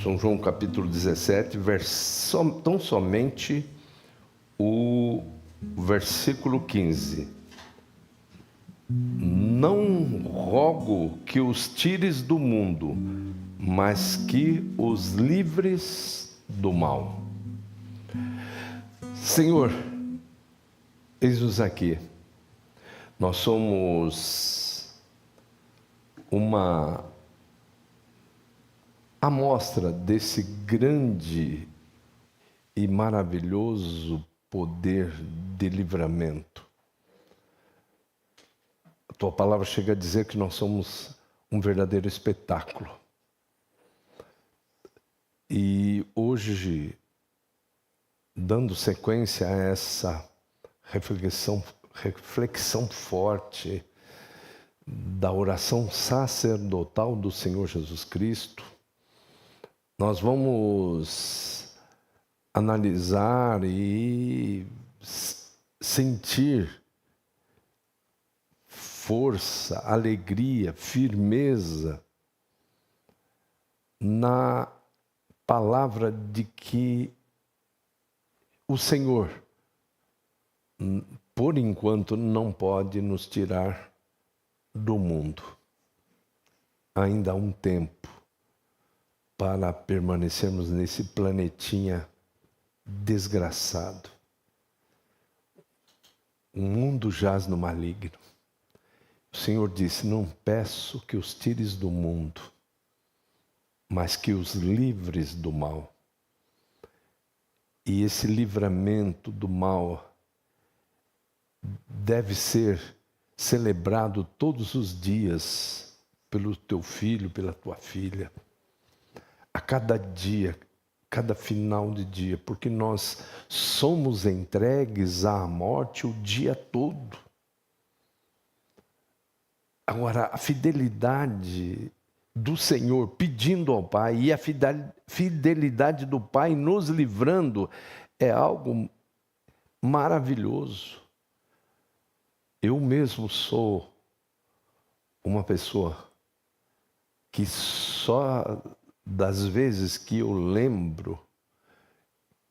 São João capítulo 17, tão somente o versículo 15. Não rogo que os tires do mundo, mas que os livres do mal. Senhor, eis-nos aqui. Nós somos uma amostra desse grande e maravilhoso poder de livramento. A tua palavra chega a dizer que nós somos um verdadeiro espetáculo. E hoje, dando sequência a essa reflexão forte da oração sacerdotal do Senhor Jesus Cristo, nós vamos analisar e sentir força, alegria, firmeza na palavra de que o Senhor, por enquanto, não pode nos tirar do mundo. Ainda há um tempo para permanecermos nesse planetinha desgraçado. O mundo jaz no maligno. O Senhor disse: não peço que os tires do mundo, mas que os livres do mal. E esse livramento do mal deve ser celebrado todos os dias pelo teu filho, pela tua filha. A cada dia, cada final de dia, porque nós somos entregues à morte o dia todo. Agora, a fidelidade do Senhor pedindo ao Pai e a fidelidade do Pai nos livrando é algo maravilhoso. Eu mesmo sou uma pessoa que só das vezes que eu lembro,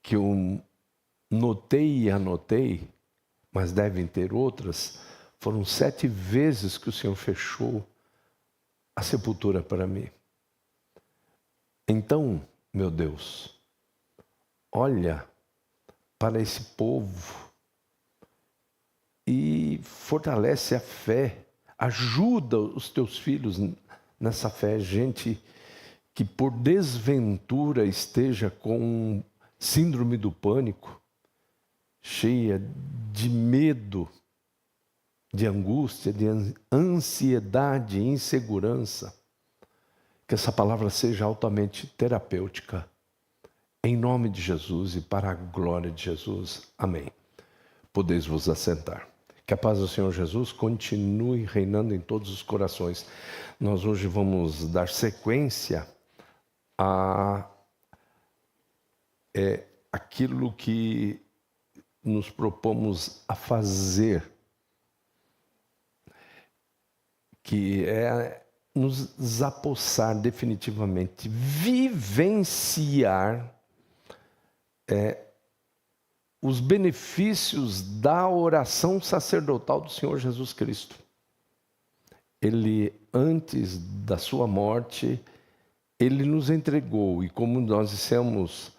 que eu notei e anotei, mas devem ter outras, foram 7 vezes que o Senhor fechou a sepultura para mim. Então, meu Deus, olha para esse povo e fortalece a fé, ajuda os teus filhos nessa fé, gente que por desventura esteja com síndrome do pânico, cheia de medo, de angústia, de ansiedade, insegurança, que essa palavra seja altamente terapêutica, em nome de Jesus e para a glória de Jesus. Amém. Podeis vos assentar. Que a paz do Senhor Jesus continue reinando em todos os corações. Nós hoje vamos dar sequência a aquilo que nos propomos a fazer, que é nos apossar definitivamente, vivenciar os benefícios da oração sacerdotal do Senhor Jesus Cristo. Ele, antes da sua morte, ele nos entregou, e como nós dissemos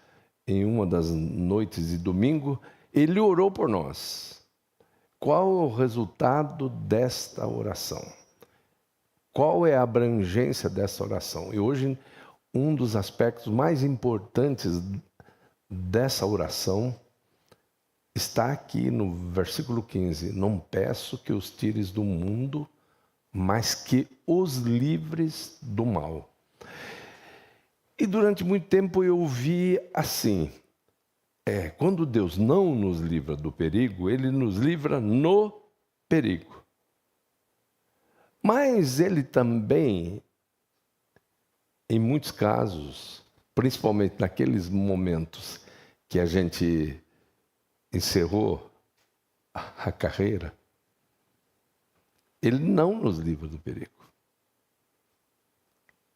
em uma das noites de domingo, ele orou por nós. Qual é o resultado desta oração? Qual é a abrangência dessa oração? E hoje, um dos aspectos mais importantes dessa oração está aqui no versículo 15. Não peço que os tires do mundo, mas que os livres do mal. E durante muito tempo eu ouvi assim, quando Deus não nos livra do perigo, Ele nos livra no perigo. Mas Ele também, em muitos casos, principalmente naqueles momentos que a gente encerrou a carreira, Ele não nos livra do perigo.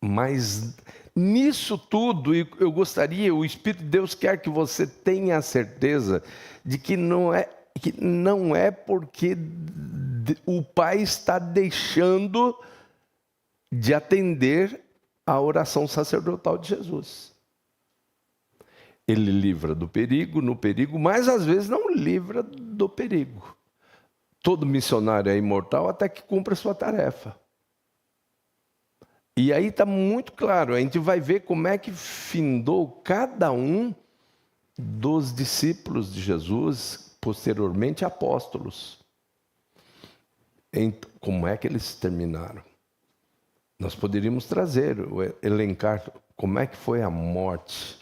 Mas nisso tudo, eu gostaria, o Espírito de Deus quer que você tenha a certeza de que não é porque o Pai está deixando de atender a oração sacerdotal de Jesus. Ele livra do perigo, no perigo, mas às vezes não livra do perigo. Todo missionário é imortal até que cumpra a sua tarefa. E aí está muito claro, a gente vai ver como é que findou cada um dos discípulos de Jesus, posteriormente apóstolos. Como é que eles terminaram? Nós poderíamos trazer, elencar como é que foi a morte.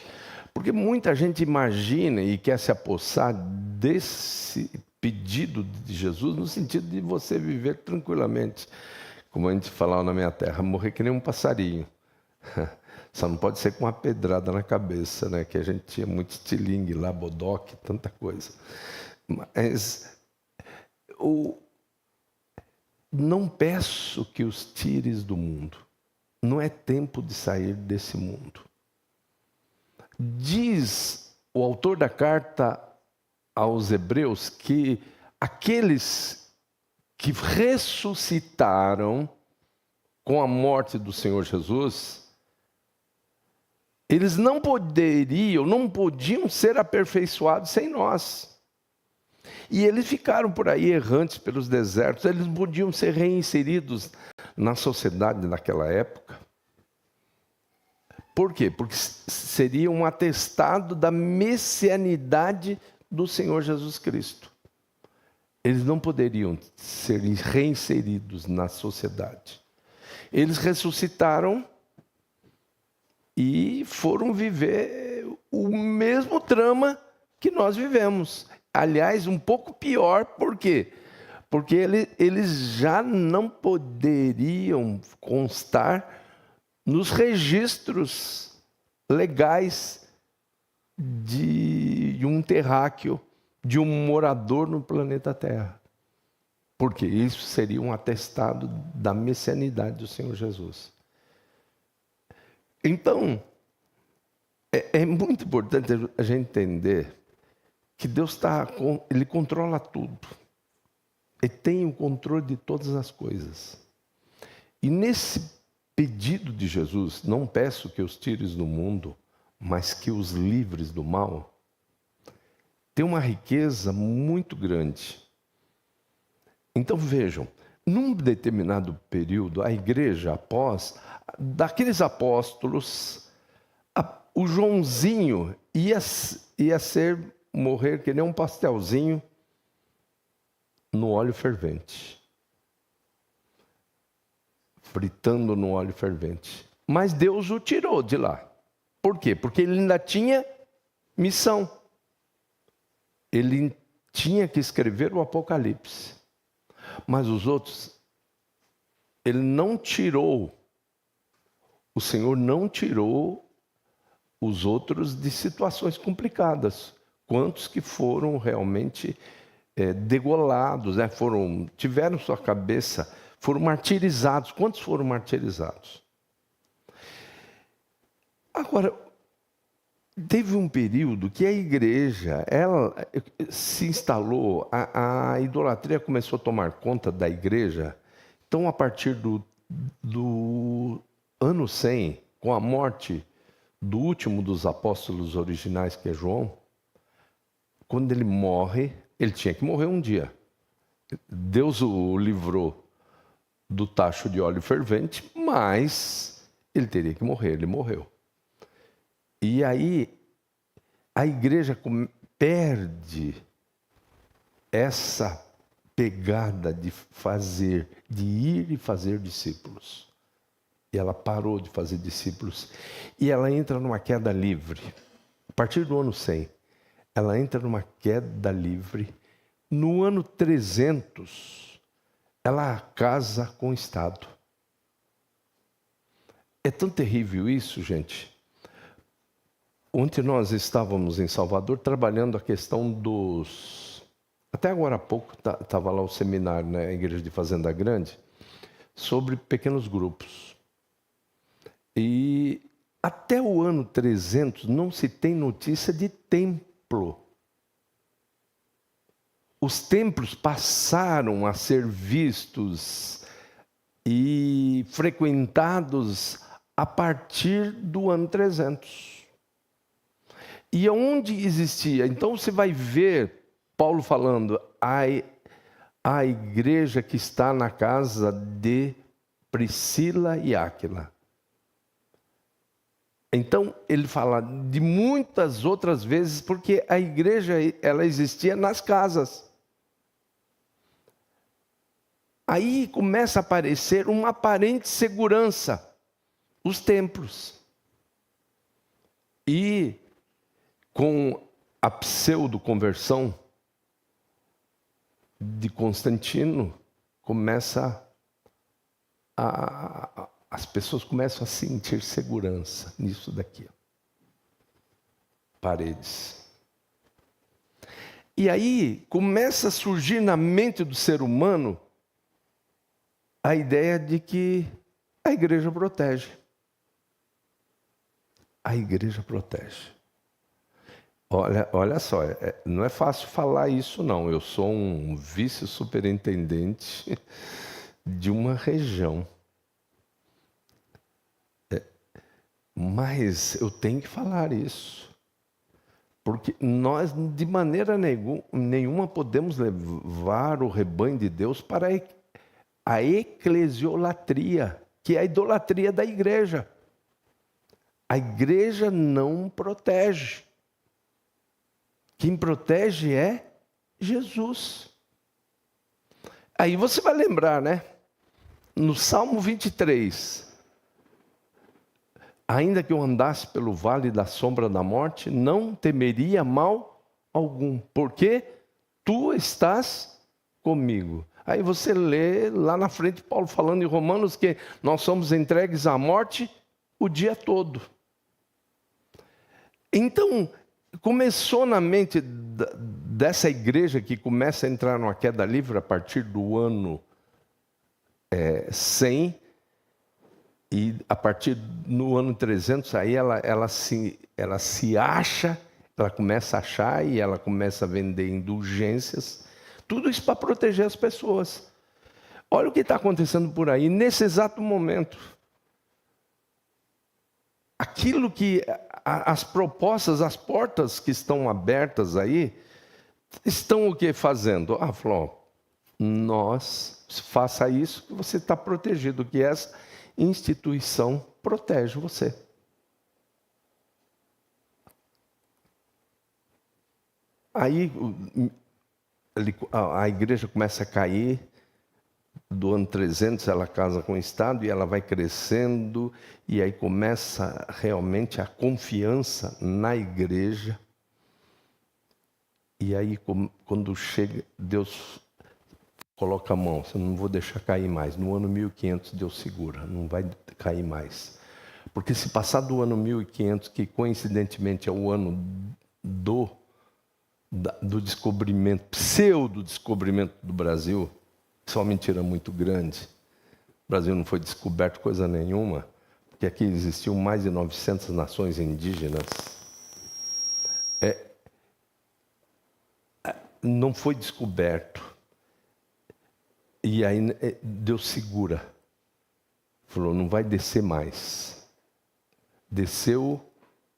Porque muita gente imagina e quer se apossar desse pedido de Jesus no sentido de você viver tranquilamente. Como a gente falava na minha terra, morrer que nem um passarinho. Só não pode ser com uma pedrada na cabeça, né? Que a gente tinha muito estilingue lá, bodoque, tanta coisa. Mas não peço que os tires do mundo. Não é tempo de sair desse mundo. Diz o autor da carta aos Hebreus que aqueles que ressuscitaram com a morte do Senhor Jesus, eles não podiam ser aperfeiçoados sem nós. E eles ficaram por aí errantes pelos desertos, eles podiam ser reinseridos na sociedade naquela época. Por quê? Porque seria um atestado da messianidade do Senhor Jesus Cristo. Eles não poderiam ser reinseridos na sociedade. Eles ressuscitaram e foram viver o mesmo drama que nós vivemos. Aliás, um pouco pior, por quê? Porque eles já não poderiam constar nos registros legais de um terráqueo, de um morador no planeta Terra. Porque isso seria um atestado da messianidade do Senhor Jesus. Então, é muito importante a gente entender que Deus Ele controla tudo. Ele tem o controle de todas as coisas. E nesse pedido de Jesus, não peço que os tires do mundo, mas que os livres do mal, tem uma riqueza muito grande. Então vejam, num determinado período, a igreja, após, daqueles apóstolos, o Joãozinho ia morrer que nem um pastelzinho no óleo fervente. Fritando no óleo fervente. Mas Deus o tirou de lá. Por quê? Porque ele ainda tinha missão. Ele tinha que escrever o Apocalipse. Mas os outros, ele não tirou. O Senhor não tirou os outros de situações complicadas. Quantos que foram realmente degolados, né? Tiveram sua cabeça, foram martirizados. Quantos foram martirizados? Agora, teve um período que a igreja, ela se instalou, a idolatria começou a tomar conta da igreja. Então, a partir do ano 100, com a morte do último dos apóstolos originais, que é João, quando ele morre, ele tinha que morrer um dia. Deus o livrou do tacho de óleo fervente, mas ele teria que morrer, ele morreu. E aí a igreja perde essa pegada de ir e fazer discípulos. E ela parou de fazer discípulos. E ela entra numa queda livre. A partir do ano 100, ela entra numa queda livre. No ano 300, ela casa com o Estado. É tão terrível isso, gente. Ontem nós estávamos em Salvador trabalhando a questão dos... Até agora há pouco estava lá o seminário na Igreja de Fazenda Grande sobre pequenos grupos. E até o ano 300 não se tem notícia de templo. Os templos passaram a ser vistos e frequentados a partir do ano 300. E onde existia? Então você vai ver Paulo falando, a igreja que está na casa de Priscila e Áquila. Então ele fala de muitas outras vezes, porque a igreja ela existia nas casas. Aí começa a aparecer uma aparente segurança, os templos. E com a pseudo-conversão de Constantino, as pessoas começam a sentir segurança nisso daqui. Paredes. E aí começa a surgir na mente do ser humano a ideia de que a igreja protege. A igreja protege. Olha só, não é fácil falar isso não. Eu sou um vice-superintendente de uma região. Mas eu tenho que falar isso. Porque nós, de maneira nenhuma, podemos levar o rebanho de Deus para a eclesiolatria, que é a idolatria da igreja. A igreja não protege. Quem protege é Jesus. Aí você vai lembrar, né? No Salmo 23, ainda que eu andasse pelo vale da sombra da morte, não temeria mal algum, porque tu estás comigo. Aí você lê lá na frente Paulo falando em Romanos que nós somos entregues à morte o dia todo. Então, começou na mente dessa igreja que começa a entrar numa queda livre a partir do ano 100, e a partir no ano 300, aí ela se acha, ela começa a achar e ela começa a vender indulgências, tudo isso para proteger as pessoas. Olha o que está acontecendo por aí, nesse exato momento. Aquilo que as propostas, as portas que estão abertas aí, estão o que fazendo? Falou, faça isso que você está protegido, que essa instituição protege você. Aí a igreja começa a cair. Do ano 300 ela casa com o Estado e ela vai crescendo, e aí começa realmente a confiança na igreja. E aí quando chega, Deus coloca a mão, eu não vou deixar cair mais. No ano 1500 Deus segura, não vai cair mais. Porque se passar do ano 1500, que coincidentemente é o ano do descobrimento, pseudo-descobrimento do Brasil, isso é uma mentira muito grande. O Brasil não foi descoberto coisa nenhuma, porque aqui existiam mais de 900 nações indígenas. Não foi descoberto. E aí Deus segura. Falou, não vai descer mais. Desceu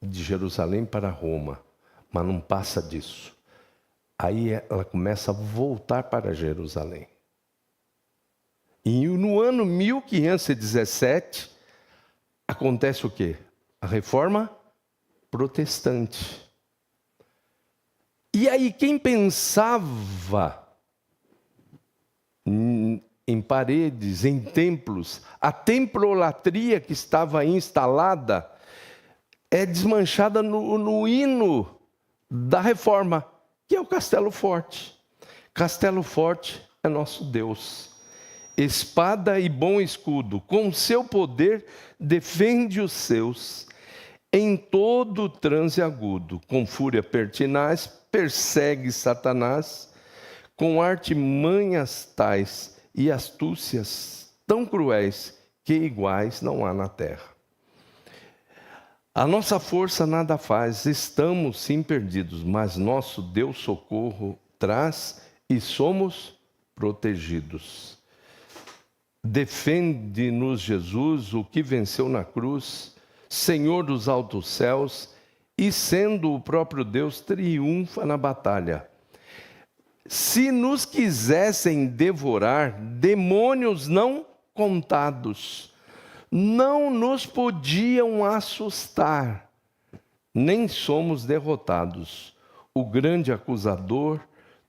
de Jerusalém para Roma, mas não passa disso. Aí ela começa a voltar para Jerusalém. E no ano 1517, acontece o quê? A reforma protestante. E aí quem pensava em paredes, em templos, a templolatria que estava instalada é desmanchada no hino da reforma, que é o Castelo Forte. Castelo Forte é nosso Deus. Espada e bom escudo, com seu poder defende os seus. Em todo transe agudo, com fúria pertinaz, persegue Satanás, com artimanhas tais e astúcias tão cruéis que iguais não há na terra. A nossa força nada faz, estamos sim perdidos, mas nosso Deus socorro traz e somos protegidos. Defende-nos, Jesus, o que venceu na cruz, Senhor dos altos céus, e sendo o próprio Deus, triunfa na batalha. Se nos quisessem devorar, demônios não contados, não nos podiam assustar, nem somos derrotados. O grande acusador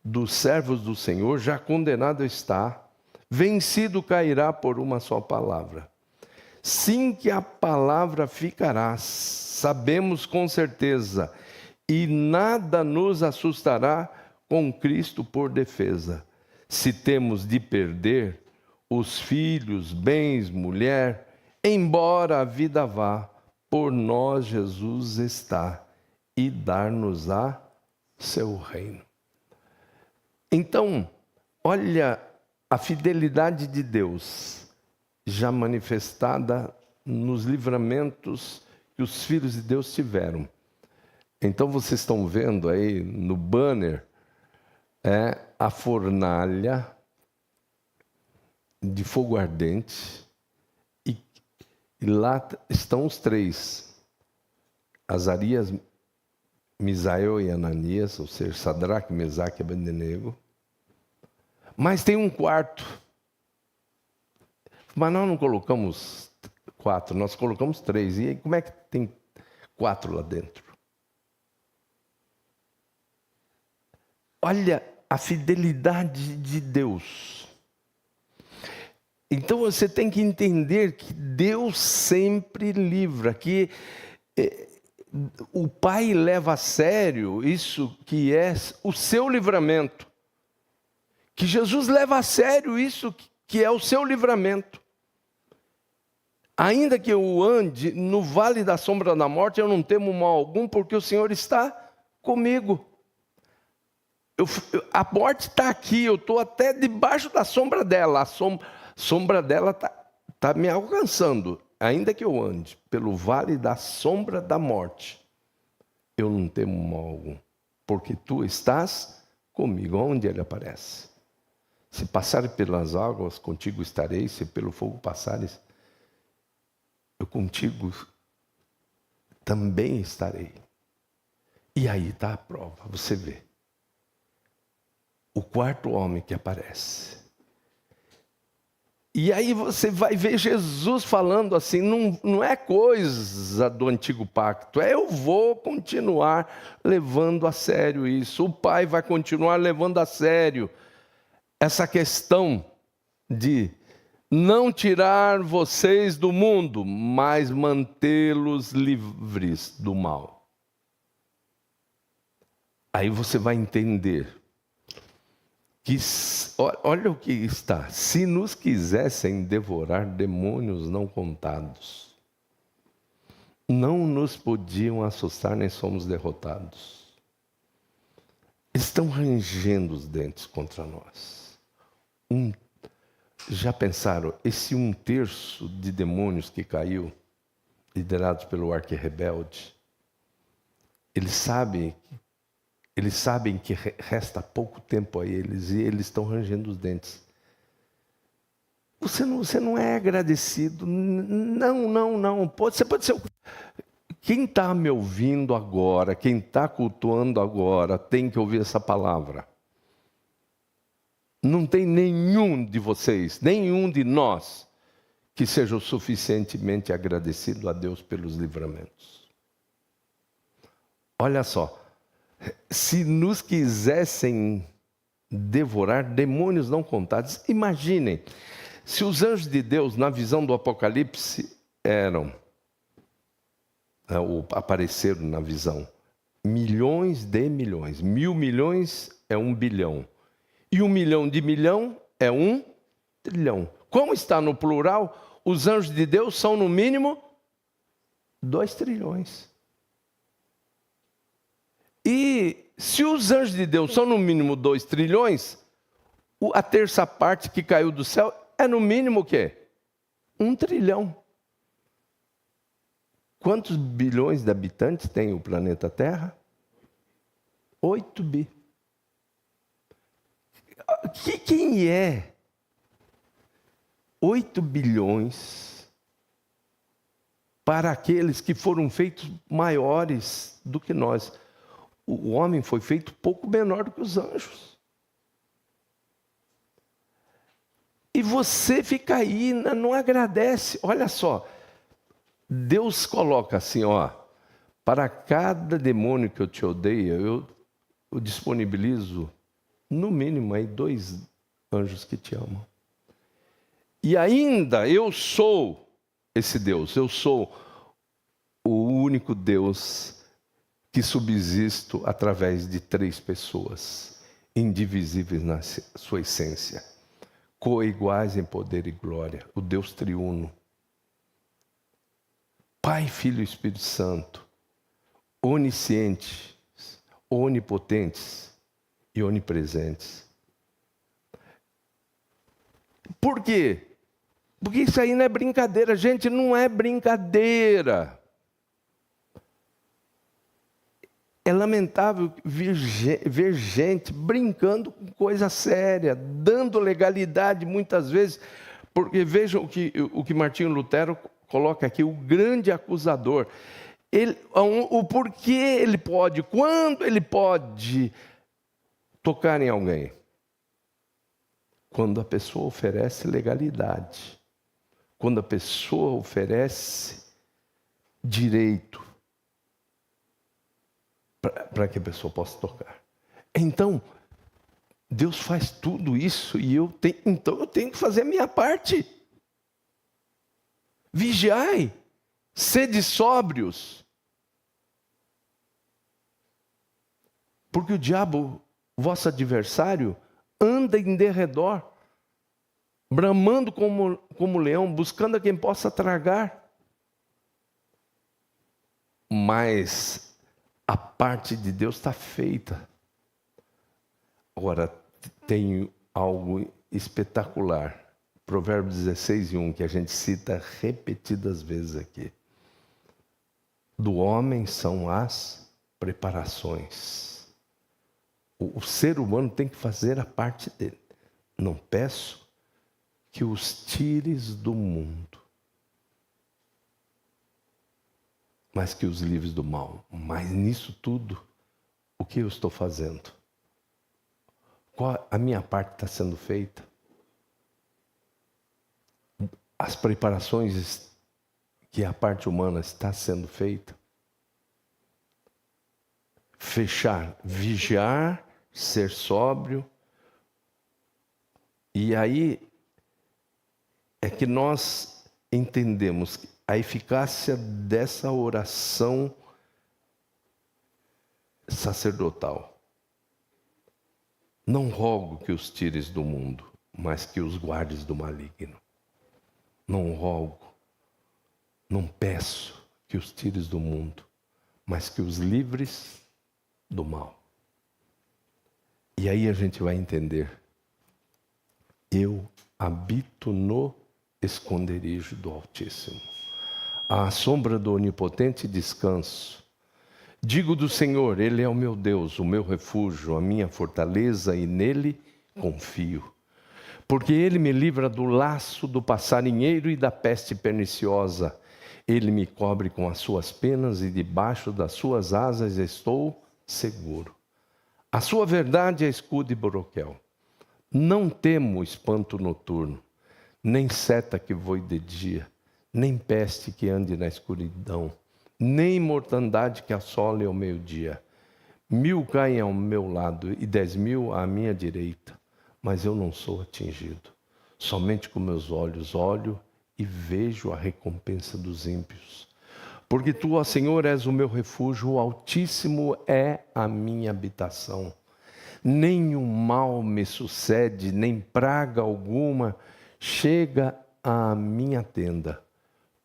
dos servos do Senhor já condenado está, vencido cairá por uma só palavra. Sim que a palavra ficará, sabemos com certeza, e nada nos assustará com Cristo por defesa. Se temos de perder os filhos, bens, mulher, embora a vida vá, por nós Jesus está, e dar-nos-á seu reino. Então, olha a fidelidade de Deus, já manifestada nos livramentos que os filhos de Deus tiveram. Então, vocês estão vendo aí no banner, a fornalha de fogo ardente, e lá estão os três, Azarias, Misael e Ananias, ou seja, Sadraque, Mesaque e Abednego. Mas tem um quarto. Mas nós não colocamos 4, nós colocamos 3. E aí, como é que tem 4 lá dentro? Olha a fidelidade de Deus. Então você tem que entender que Deus sempre livra, que o Pai leva a sério isso que é o seu livramento, que Jesus leva a sério isso que é o seu livramento. Ainda que eu ande no vale da sombra da morte, eu não temo mal algum, porque o Senhor está comigo. A morte está aqui, eu estou até debaixo da sombra dela, a sombra dela está me alcançando. Ainda que eu ande pelo vale da sombra da morte, eu não temo mal algum, porque tu estás comigo. Onde ele aparece? Se passares pelas águas, contigo estarei, se pelo fogo passares, eu contigo também estarei. E aí está a prova, você vê. O quarto homem que aparece. E aí você vai ver Jesus falando assim, não é coisa do antigo pacto, eu vou continuar levando a sério isso. O Pai vai continuar levando a sério essa questão de não tirar vocês do mundo, mas mantê-los livres do mal. Aí você vai entender que, olha o que está, se nos quisessem devorar, demônios não contados, não nos podiam assustar, nem somos derrotados. Estão rangendo os dentes contra nós. Já pensaram, esse 1/3 de demônios que caiu, liderados pelo arquirrebelde, eles sabem que resta pouco tempo a eles, e eles estão rangendo os dentes. Você não é agradecido? Não. Você pode ser... Quem está me ouvindo agora, quem está cultuando agora, tem que ouvir essa palavra. Não tem nenhum de vocês, nenhum de nós, que seja o suficientemente agradecido a Deus pelos livramentos. Olha só. Se nos quisessem devorar, demônios não contados. Imaginem, se os anjos de Deus, na visão do Apocalipse, apareceram na visão, milhões de milhões. 1.000 milhões é 1 bilhão. E 1 milhão de milhão é 1 trilhão. Como está no plural, os anjos de Deus são no mínimo 2 trilhões. E se os anjos de Deus são no mínimo 2 trilhões, a terça parte que caiu do céu é no mínimo o quê? 1 trilhão. Quantos bilhões de habitantes tem o planeta Terra? 8 bi. Quem é 8 bilhões para aqueles que foram feitos maiores do que nós? O homem foi feito pouco menor do que os anjos. E você fica aí, não agradece. Olha só, Deus coloca assim, ó, para cada demônio que eu te odeio, eu disponibilizo, no mínimo, aí 2 anjos que te amam. E ainda eu sou esse Deus, eu sou o único Deus que subsisto através de 3 pessoas, indivisíveis na sua essência, coiguais em poder e glória, o Deus triuno. Pai, Filho e Espírito Santo, oniscientes, onipotentes e onipresentes. Por quê? Porque isso aí não é brincadeira, gente, não é brincadeira. É lamentável ver gente brincando com coisa séria, dando legalidade muitas vezes, porque vejam o que Martinho Lutero coloca aqui, o grande acusador. O porquê ele pode, quando ele pode tocar em alguém? Quando a pessoa oferece legalidade, quando a pessoa oferece direito para que a pessoa possa tocar. Então, Deus faz tudo isso e eu tenho que fazer a minha parte. Vigiai, sede sóbrios. Porque o diabo, vosso adversário, anda em derredor, bramando como leão, buscando a quem possa tragar. Mas a parte de Deus está feita. Agora, tem algo espetacular. Provérbios 16:1, que a gente cita repetidas vezes aqui. Do homem são as preparações. O ser humano tem que fazer a parte dele. Não peço que os tires do mundo, mas que os livres do mal. Mas nisso tudo, o que eu estou fazendo? Qual a minha parte está sendo feita? As preparações que a parte humana está sendo feita? Fechar, vigiar, ser sóbrio. E aí é que nós entendemos a eficácia dessa oração sacerdotal. Não rogo que os tires do mundo, mas que os guardes do maligno. Não rogo, não peço que os tires do mundo, mas que os livres do mal. E aí a gente vai entender. Eu habito no esconderijo do Altíssimo. À sombra do Onipotente descanso. Digo do Senhor, Ele é o meu Deus, o meu refúgio, a minha fortaleza, e nele confio. Porque Ele me livra do laço do passarinheiro e da peste perniciosa. Ele me cobre com as suas penas e debaixo das suas asas estou seguro. A sua verdade é escudo e broquel. Não temo espanto noturno, nem seta que voe de dia, nem peste que ande na escuridão, nem mortandade que assole ao meio-dia. 1000 caem ao meu lado e 10.000 à minha direita, mas eu não sou atingido. Somente com meus olhos olho e vejo a recompensa dos ímpios. Porque tu, ó Senhor, és o meu refúgio, o Altíssimo é a minha habitação. Nenhum mal me sucede, nem praga alguma chega à minha tenda,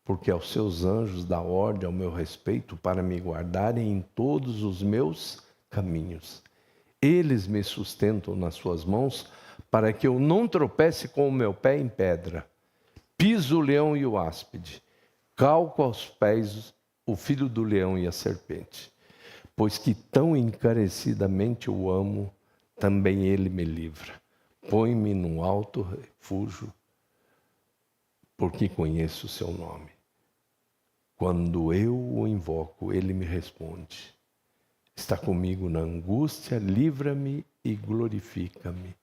porque aos seus anjos dá ordem ao meu respeito para me guardarem em todos os meus caminhos. Eles me sustentam nas suas mãos para que eu não tropece com o meu pé em pedra. Piso o leão e o áspide, calco aos pés o filho do leão e a serpente. Pois que tão encarecidamente o amo, também ele me livra. Põe-me num alto refúgio, porque conheço o seu nome. Quando eu o invoco, ele me responde. Está comigo na angústia, livra-me e glorifica-me.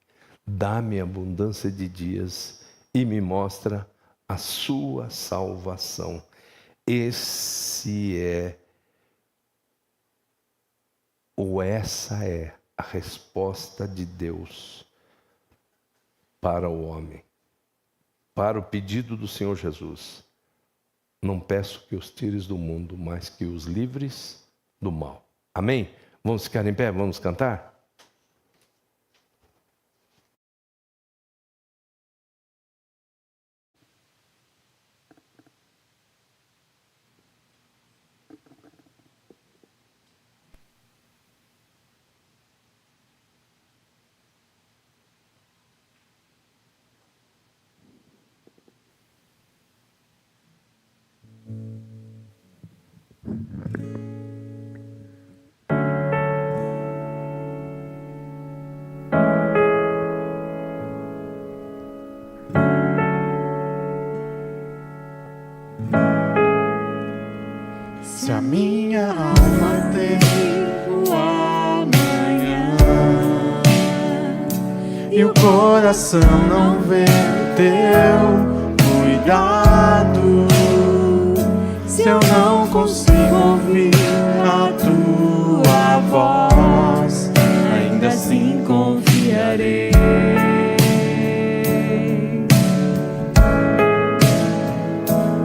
Dá-me abundância de dias e me mostra a sua salvação. Essa é a resposta de Deus para o homem, para o pedido do Senhor Jesus. Não peço que os tires do mundo, mas que os livres do mal. Amém? Vamos ficar em pé, vamos cantar? Se a minha alma teme o amanhã e o coração não vê teu cuidado, se eu não consigo ouvir a tua voz, ainda assim confiarei.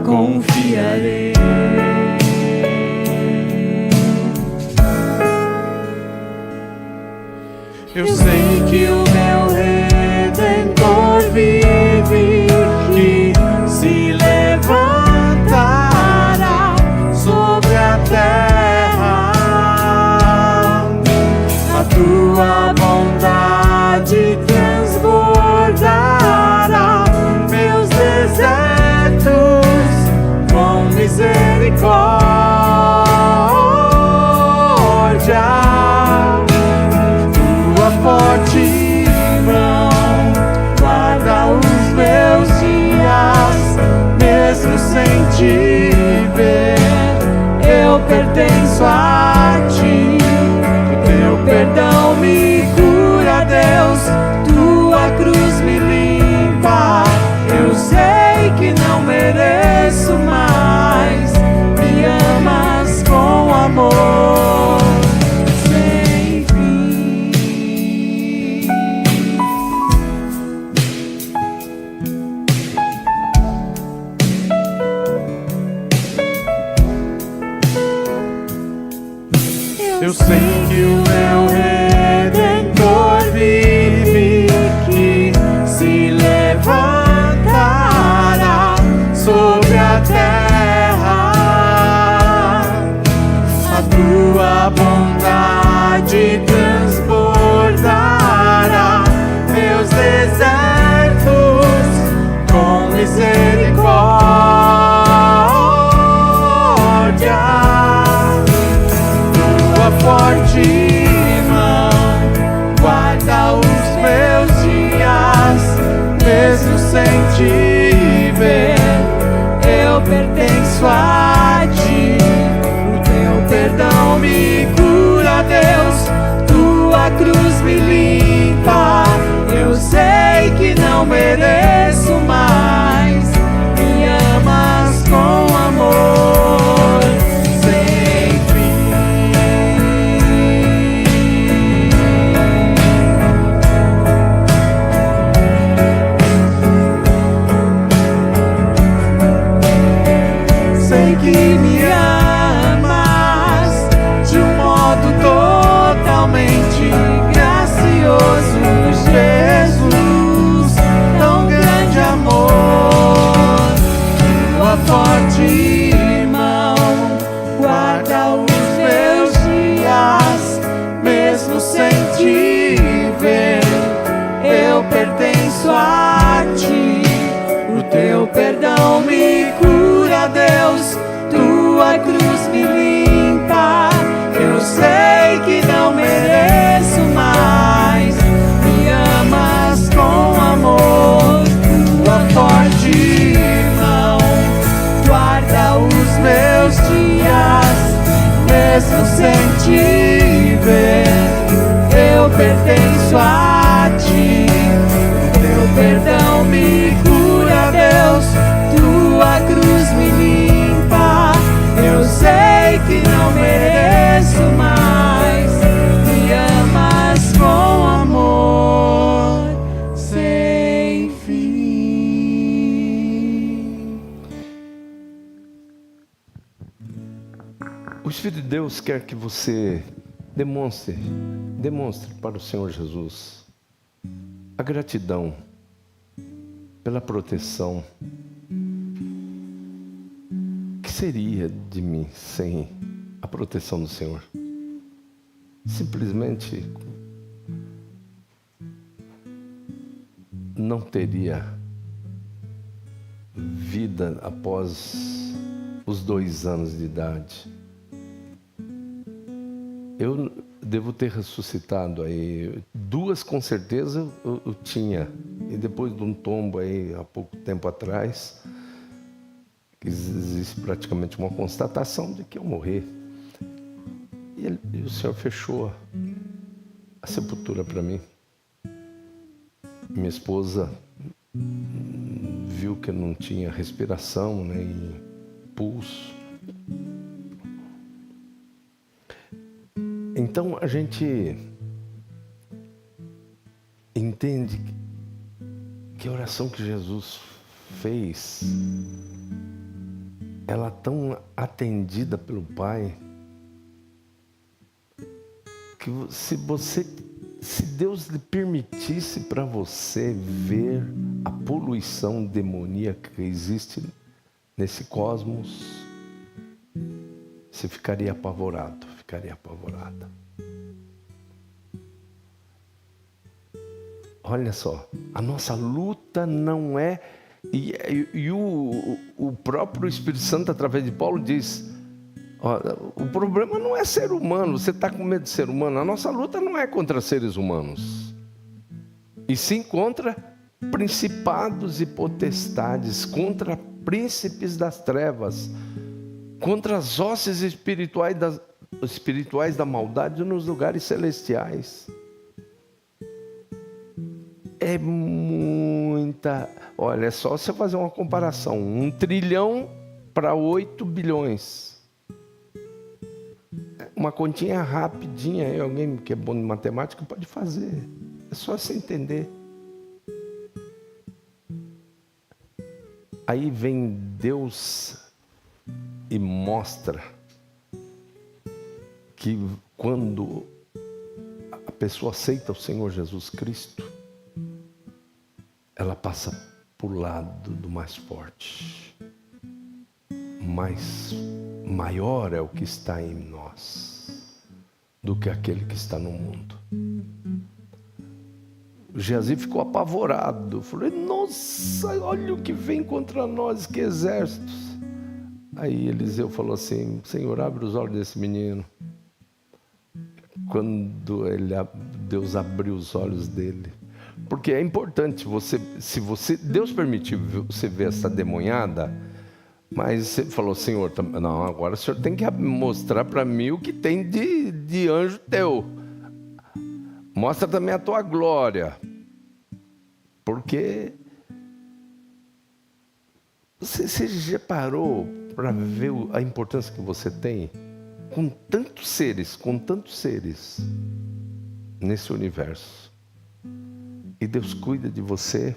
Confiarei. Eu sei que o meu Redentor vive, que se levantará sobre a terra. A tua bondade transbordará meus desertos com misericórdia. Forte mão guarda os meus dias, mesmo sem te ver. Eu pertenço a ti, o teu perdão me cura, Deus. Tua cruz me limpa. Eu sei que não mereço mais, me amas com amor. Eu sei que o meu Redentor vive, que se levantará sobre a terra. A tua bondade transbordará meus desertos com misericórdia. Forte mão guarda os meus dias, mesmo sem te ver. Eu pertenço a ti, o teu perdão me cura, Deus. Tua cruz me limpa. Eu sei que não mereço mais, me amas com amor. Que me amas de um modo totalmente gracioso, Jesus, tão grande amor. mesmo sem te ver, eu pertenço a ti. Teu perdão me cura, Deus, tua cruz me limpa. Eu sei que não mereço mais, me amas com amor sem fim. O Espírito de Deus quer que você demonstre para o Senhor Jesus a gratidão pela proteção. O que seria de mim sem a proteção do Senhor? Simplesmente não teria vida após os 2 anos de idade. Eu devo ter ressuscitado aí. 2 com certeza eu tinha. E depois de um tombo aí há pouco tempo atrás, existe praticamente uma constatação de que eu morri. E o Senhor fechou a sepultura para mim. Minha esposa viu que eu não tinha respiração, nem pulso. Então a gente entende que a oração que Jesus fez, ela é tão atendida pelo Pai, que se Deus lhe permitisse para você ver a poluição demoníaca que existe nesse cosmos, você ficaria apavorado, ficaria apavorada. Olha só, a nossa luta não é... E o próprio Espírito Santo, através de Paulo, diz: ó, o problema não é ser humano, você está com medo de ser humano. A nossa luta não é contra seres humanos, e sim contra principados e potestades, contra príncipes das trevas, contra as hostes espirituais da maldade nos lugares celestiais. É muita... Olha, é só você fazer uma comparação. 1 trilhão para 8 bilhões. Uma continha rapidinha aí, alguém que é bom de matemática pode fazer. É só você entender. Aí vem Deus e mostra que quando a pessoa aceita o Senhor Jesus Cristo, ela passa por lado do mais forte. Mas maior é o que está em nós do que aquele que está no mundo. Geazi ficou apavorado. Falei: nossa, olha o que vem contra nós, que exércitos. Aí Eliseu falou assim: Senhor, abre os olhos desse menino. Quando Deus abriu os olhos dele, porque é importante Deus permitiu você ver essa demonhada, mas você falou: Senhor, não, agora o Senhor tem que mostrar para mim o que tem de anjo teu. Mostra também a tua glória. Porque você já parou para ver a importância que você tem com tantos seres nesse universo? E Deus cuida de você.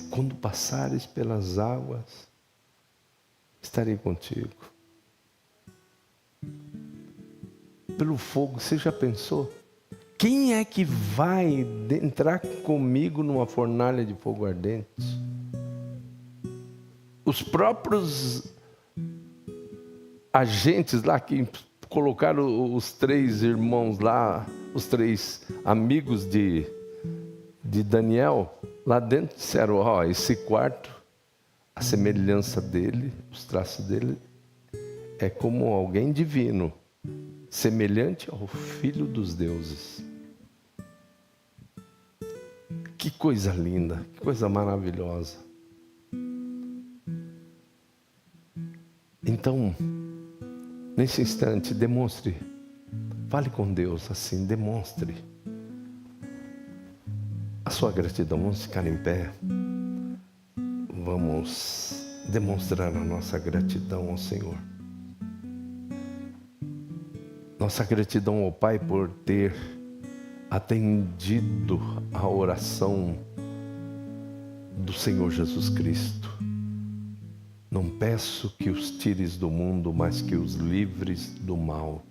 Quando passares pelas águas, estarei contigo. Pelo fogo, você já pensou? Quem é que vai entrar comigo numa fornalha de fogo ardente? Os próprios agentes lá que colocaram os 3 irmãos lá, os 3 amigos de Daniel, lá dentro disseram: ó, esse quarto, a semelhança dele, os traços dele, é como alguém divino, semelhante ao Filho dos deuses. Que coisa linda, que coisa maravilhosa. Então, Nesse instante, demonstre. Fale com Deus assim, demonstre a sua gratidão. Vamos ficar em pé. Vamos demonstrar a nossa gratidão ao Senhor. Nossa gratidão ao Pai por ter atendido a oração do Senhor Jesus Cristo. Não peço que os tires do mundo, mas que os livres do mal.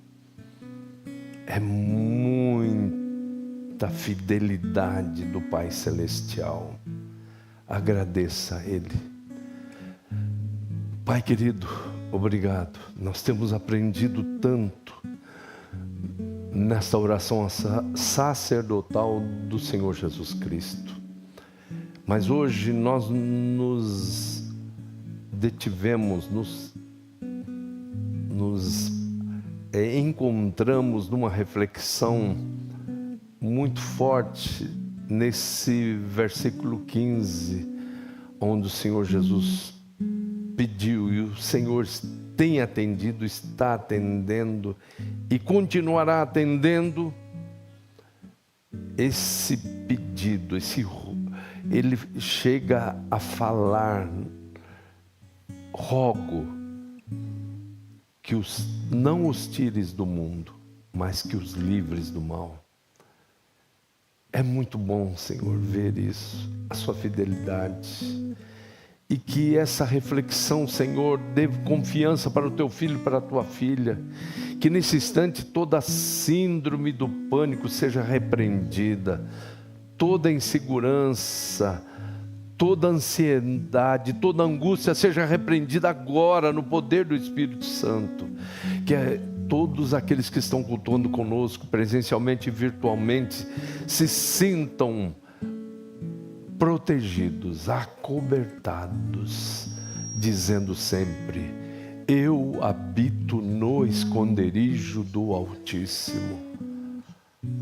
É muita fidelidade do Pai Celestial. Agradeça a Ele. Pai querido, obrigado. Nós temos aprendido tanto nesta oração sacerdotal do Senhor Jesus Cristo. Mas hoje nós nos detivemos, nos encontramos numa reflexão muito forte nesse versículo 15, onde o Senhor Jesus pediu, e o Senhor tem atendido, está atendendo e continuará atendendo esse pedido. Ele chega a falar: rogo que não os tires do mundo, mas que os livres do mal. É muito bom, Senhor, ver isso, a sua fidelidade. E que essa reflexão, Senhor, dê confiança para o teu filho e para a tua filha. Que nesse instante toda síndrome do pânico seja repreendida. Toda insegurança, toda ansiedade, toda angústia seja repreendida agora no poder do Espírito Santo. Que todos aqueles que estão cultuando conosco, presencialmente e virtualmente, se sintam protegidos, acobertados, dizendo sempre: eu habito no esconderijo do Altíssimo,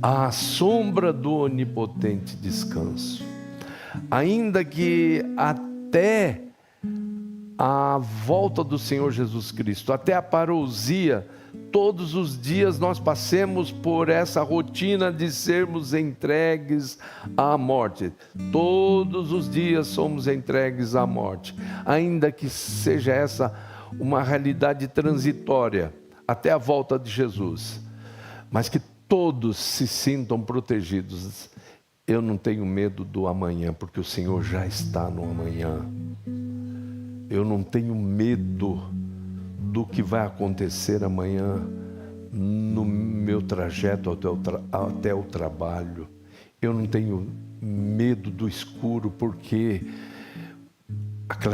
à sombra do Onipotente descanso. Ainda que até a volta do Senhor Jesus Cristo, até a parousia, todos os dias nós passemos por essa rotina de sermos entregues à morte. Todos os dias somos entregues à morte. Ainda que seja essa uma realidade transitória, até a volta de Jesus. Mas que todos se sintam protegidos. Eu não tenho medo do amanhã, porque o Senhor já está no amanhã. Eu não tenho medo do que vai acontecer amanhã no meu trajeto até o trabalho. Eu não tenho medo do escuro, porque aquela